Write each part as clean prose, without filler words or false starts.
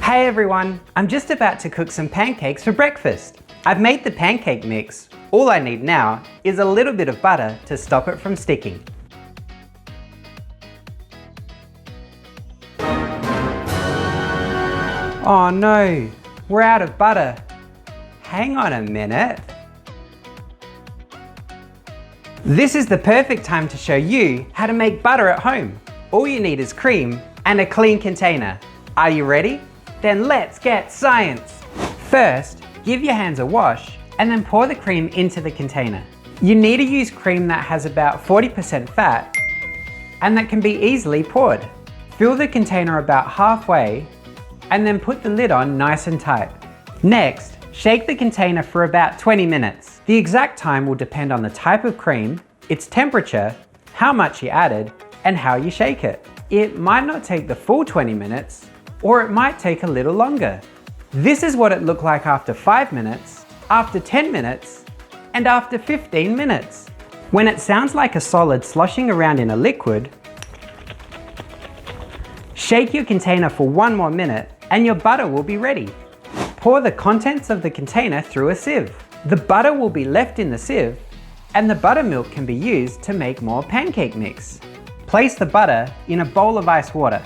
Hey everyone, I'm just about to cook some pancakes for breakfast. I've made the pancake mix. All I need now is a little bit of butter to stop it from sticking. Oh no, we're out of butter. Hang on a minute. This is the perfect time to show you how to make butter at home. All you need is cream and a clean container. Are you ready? Then let's get science. First, give your hands a wash and then pour the cream into the container. You need to use cream that has about 40% fat and that can be easily poured. Fill the container about halfway and then put the lid on nice and tight. Next, shake the container for about 20 minutes. The exact time will depend on the type of cream, its temperature, how much you added, and how you shake it. It might not take the full 20 minutes, or it might take a little longer. This is what it looked like after 5 minutes, after 10 minutes, and after 15 minutes. When it sounds like a solid sloshing around in a liquid, shake your container for 1 more minute and your butter will be ready. Pour the contents of the container through a sieve. The butter will be left in the sieve and the buttermilk can be used to make more pancake mix. Place the butter in a bowl of ice water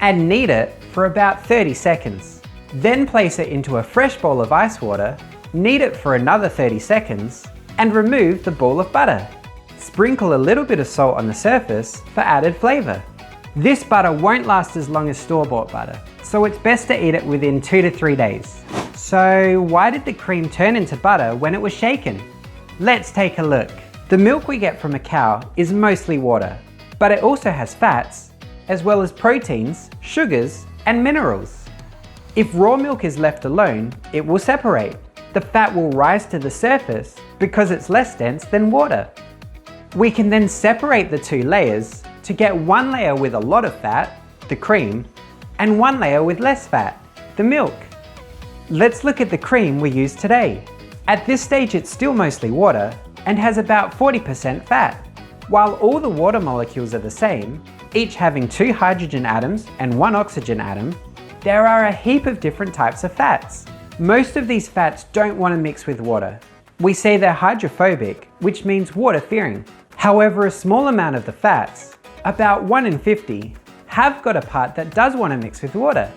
and knead it for about 30 seconds. Then place it into a fresh bowl of ice water, knead it for another 30 seconds, and remove the ball of butter. Sprinkle a little bit of salt on the surface for added flavor. This butter won't last as long as store-bought butter, so it's best to eat it within 2 to 3 days. So why did the cream turn into butter when it was shaken? Let's take a look. The milk we get from a cow is mostly water, but it also has fats, as well as proteins, sugars, and minerals. If raw milk is left alone, it will separate. The fat will rise to the surface because it's less dense than water. We can then separate the two layers to get one layer with a lot of fat, the cream, and one layer with less fat, the milk. Let's look at the cream we use today. At this stage it's still mostly water and has about 40% fat. While all the water molecules are the same, each having 2 hydrogen atoms and 1 oxygen atom, there are a heap of different types of fats. Most of these fats don't want to mix with water. We say they're hydrophobic, which means water-fearing. However, a small amount of the fats, about 1 in 50, have got a part that does want to mix with water,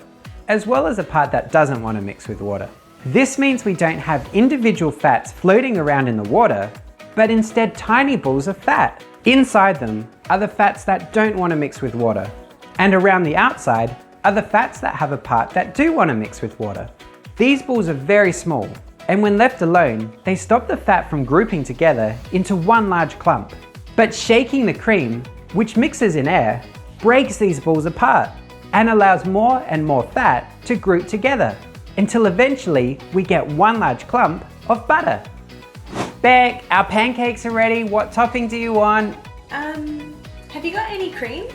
as well as a part that doesn't want to mix with water. This means we don't have individual fats floating around in the water, but instead tiny balls of fat. Inside them are the fats that don't want to mix with water, and around the outside are the fats that have a part that do want to mix with water. These balls are very small, and when left alone, they stop the fat from grouping together into one large clump. But shaking the cream, which mixes in air, breaks these balls apart and allows more and more fat to group together until eventually we get one large clump of butter. Beck, our pancakes are ready. What topping do you want? Have you got any cream?